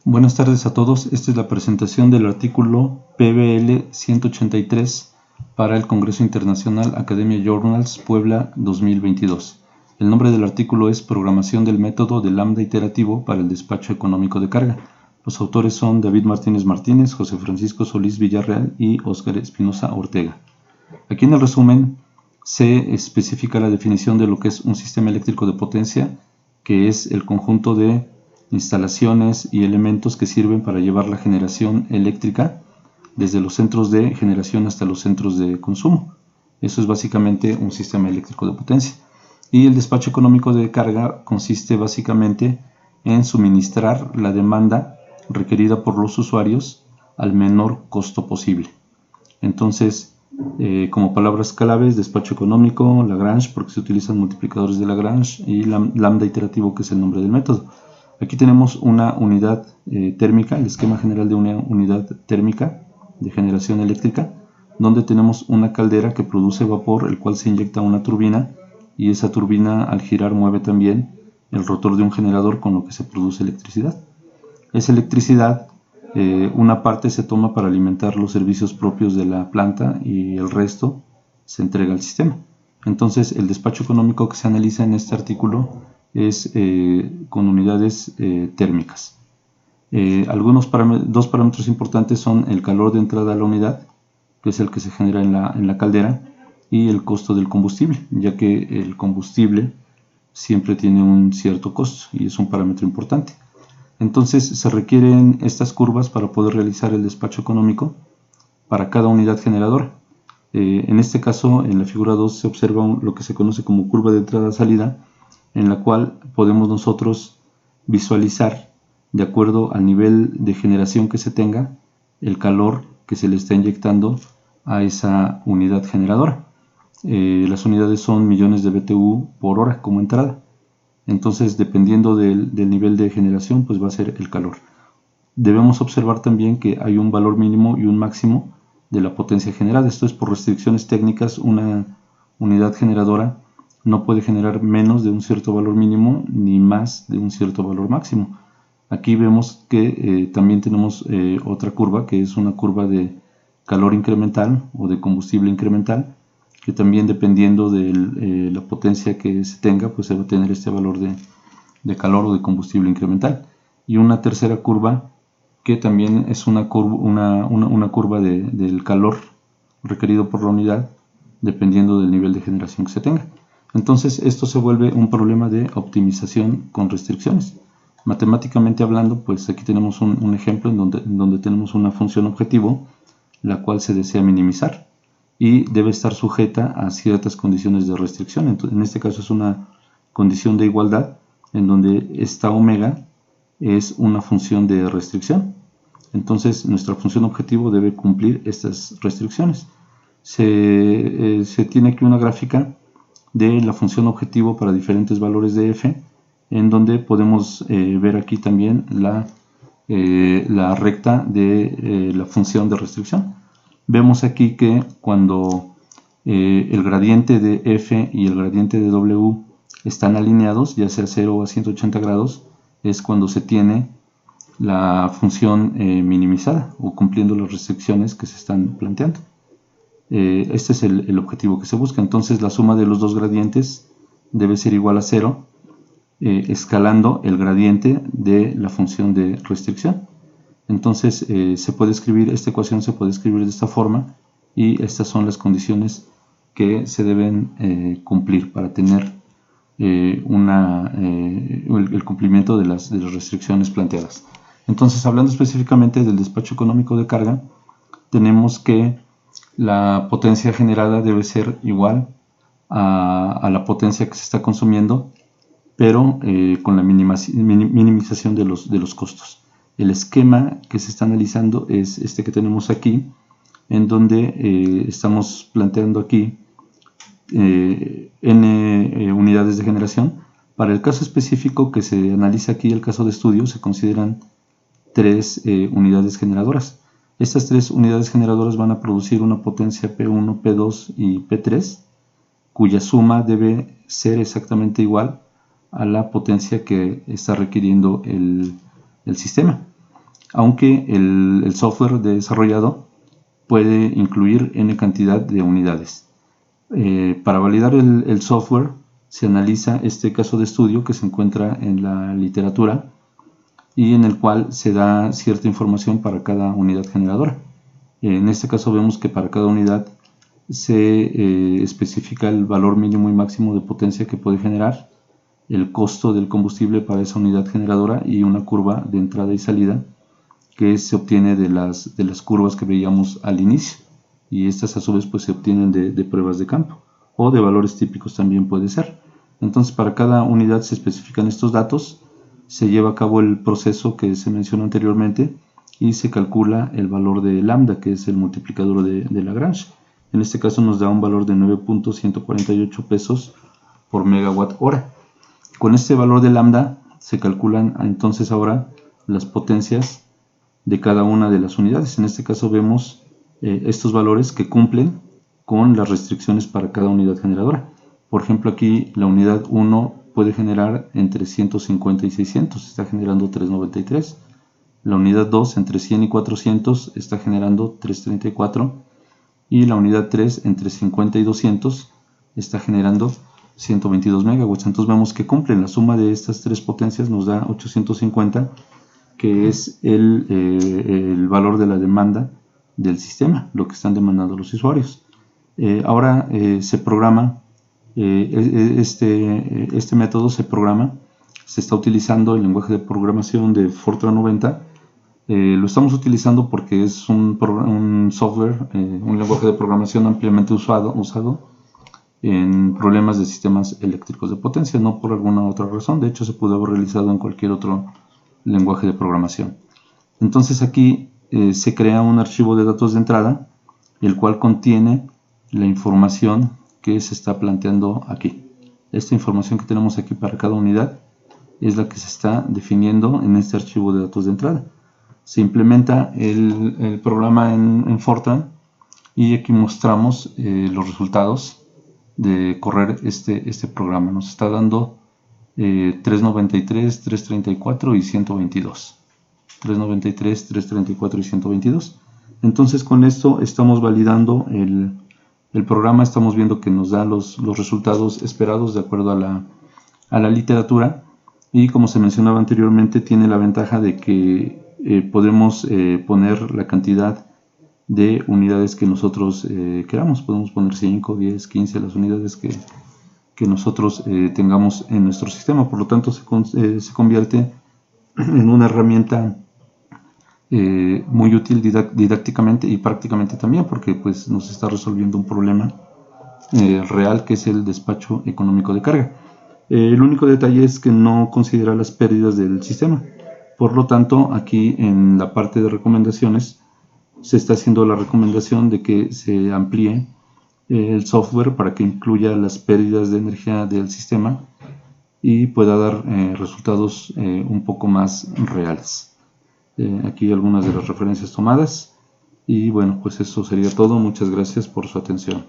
Buenas tardes a todos. Esta es la presentación del artículo PBL 183 para el Congreso Internacional Academia Journals Puebla 2022. El nombre del artículo es Programación del método de lambda iterativo para el despacho económico de carga. Los autores son David Martínez Martínez, José Francisco Solís Villarreal y Óscar Espinosa Ortega. Aquí en el resumen se especifica la definición de lo que es un sistema eléctrico de potencia, que es el conjunto de instalaciones y elementos que sirven para llevar la generación eléctrica desde los centros de generación hasta los centros de consumo. Eso es básicamente un sistema eléctrico de potencia. Y el despacho económico de carga consiste básicamente en suministrar la demanda requerida por los usuarios al menor costo posible. Entonces, como palabras claves, despacho económico, Lagrange, porque se utilizan multiplicadores de Lagrange, y lambda iterativo, que es el nombre del método. Aquí tenemos una unidad térmica, el esquema general de una unidad térmica de generación eléctrica, donde tenemos una caldera que produce vapor, el cual se inyecta a una turbina, y esa turbina al girar mueve también el rotor de un generador, con lo que se produce electricidad. Esa electricidad, una parte se toma para alimentar los servicios propios de la planta y el resto se entrega al sistema. Entonces, el despacho económico que se analiza en este artículo es con unidades térmicas. Dos parámetros importantes son el calor de entrada a la unidad, que es el que se genera en la caldera, y el costo del combustible, ya que el combustible siempre tiene un cierto costo y es un parámetro importante. Entonces se requieren estas curvas para poder realizar el despacho económico para cada unidad generadora. En este caso, en la figura 2 se observa lo que se conoce como curva de entrada-salida, en la cual podemos nosotros visualizar, de acuerdo al nivel de generación que se tenga, el calor que se le está inyectando a esa unidad generadora. Las unidades son millones de BTU por hora como entrada. Entonces, dependiendo del nivel de generación, pues va a ser el calor. Debemos observar también que hay un valor mínimo y un máximo de la potencia generada. Esto es por restricciones técnicas. Una unidad generadora no puede generar menos de un cierto valor mínimo ni más de un cierto valor máximo. Aquí vemos que también tenemos otra curva, que es una curva de calor incremental o de combustible incremental, que también, dependiendo de la potencia que se tenga, pues se va a tener este valor de calor o de combustible incremental. Y una tercera curva, que también es una curva del calor requerido por la unidad, dependiendo del nivel de generación que se tenga. Entonces, esto se vuelve un problema de optimización con restricciones. Matemáticamente hablando, pues aquí tenemos un ejemplo en donde tenemos una función objetivo, la cual se desea minimizar y debe estar sujeta a ciertas condiciones de restricción. Entonces, en este caso es una condición de igualdad, en donde esta omega es una función de restricción. Entonces, nuestra función objetivo debe cumplir estas restricciones. Se tiene aquí una gráfica de la función objetivo para diferentes valores de f, en donde podemos ver aquí también la recta de la función de restricción. Vemos aquí que cuando el gradiente de f y el gradiente de w están alineados, ya sea 0 o a 180 grados, es cuando se tiene la función minimizada o cumpliendo las restricciones que se están planteando. Este es el objetivo que se busca. Entonces, la suma de los dos gradientes debe ser igual a 0, escalando el gradiente de la función de restricción. Entonces, esta ecuación se puede escribir de esta forma, y estas son las condiciones que se deben cumplir para tener el cumplimiento de las restricciones planteadas. Entonces, hablando específicamente del despacho económico de carga, tenemos que la potencia generada debe ser igual a la potencia que se está consumiendo, pero con la minimización de los costos. El esquema que se está analizando es este que tenemos aquí, en donde estamos planteando aquí n unidades de generación. Para el caso específico que se analiza aquí, el caso de estudio, se consideran 3 unidades generadoras. Estas 3 unidades generadoras van a producir una potencia P1, P2 y P3, cuya suma debe ser exactamente igual a la potencia que está requiriendo el sistema. aunque el software desarrollado puede incluir n cantidad de unidades. Para validar el software se analiza este caso de estudio que se encuentra en la literatura y en el cual se da cierta información para cada unidad generadora. En este caso vemos que para cada unidad se especifica el valor mínimo y máximo de potencia que puede generar, el costo del combustible para esa unidad generadora y una curva de entrada y salida que se obtiene de las curvas que veíamos al inicio, y estas a su vez pues se obtienen de pruebas de campo o de valores típicos también puede ser. Entonces para cada unidad se especifican estos datos, se lleva a cabo el proceso que se mencionó anteriormente y se calcula el valor de lambda, que es el multiplicador de Lagrange. En este caso nos da un valor de 9.148 pesos por megawatt hora. Con este valor de lambda se calculan entonces ahora las potencias de cada una de las unidades. En este caso vemos estos valores que cumplen con las restricciones para cada unidad generadora. Por ejemplo, aquí la unidad 1 puede generar entre 150 y 600, está generando 393. La unidad 2 entre 100 y 400 está generando 334. Y la unidad 3 entre 50 y 200 está generando 122 megawatts. Entonces vemos que cumplen. La suma de estas tres potencias nos da 850, que es el valor de la demanda del sistema, lo que están demandando los usuarios. Ahora se programa, este método se programa, se está utilizando el lenguaje de programación de Fortran 90. Lo estamos utilizando porque es un software, un lenguaje de programación ampliamente usado en problemas de sistemas eléctricos de potencia, no por alguna otra razón. De hecho, se pudo haber realizado en cualquier otro lenguaje de programación. Entonces aquí se crea un archivo de datos de entrada, el cual contiene la información que se está planteando aquí. Esta información que tenemos aquí para cada unidad es la que se está definiendo en este archivo de datos de entrada. Se implementa el programa en Fortran y aquí mostramos los resultados de correr este programa. Nos está dando 393, 334 y 122. 393, 334 y 122. Entonces con esto estamos validando el programa, estamos viendo que nos da los resultados esperados de acuerdo a la literatura, y como se mencionaba anteriormente tiene la ventaja de que podemos poner la cantidad de unidades que nosotros queramos. Podemos poner 5, 10, 15 las unidades que nosotros tengamos en nuestro sistema. Por lo tanto se convierte en una herramienta muy útil didácticamente y prácticamente también, porque pues nos está resolviendo un problema real, que es el despacho económico de carga. El único detalle es que no considera las pérdidas del sistema. Por lo tanto, aquí en la parte de recomendaciones se está haciendo la recomendación de que se amplíe el software para que incluya las pérdidas de energía del sistema y pueda dar resultados un poco más reales. Aquí algunas de las referencias tomadas, y bueno, pues eso sería todo. Muchas gracias por su atención.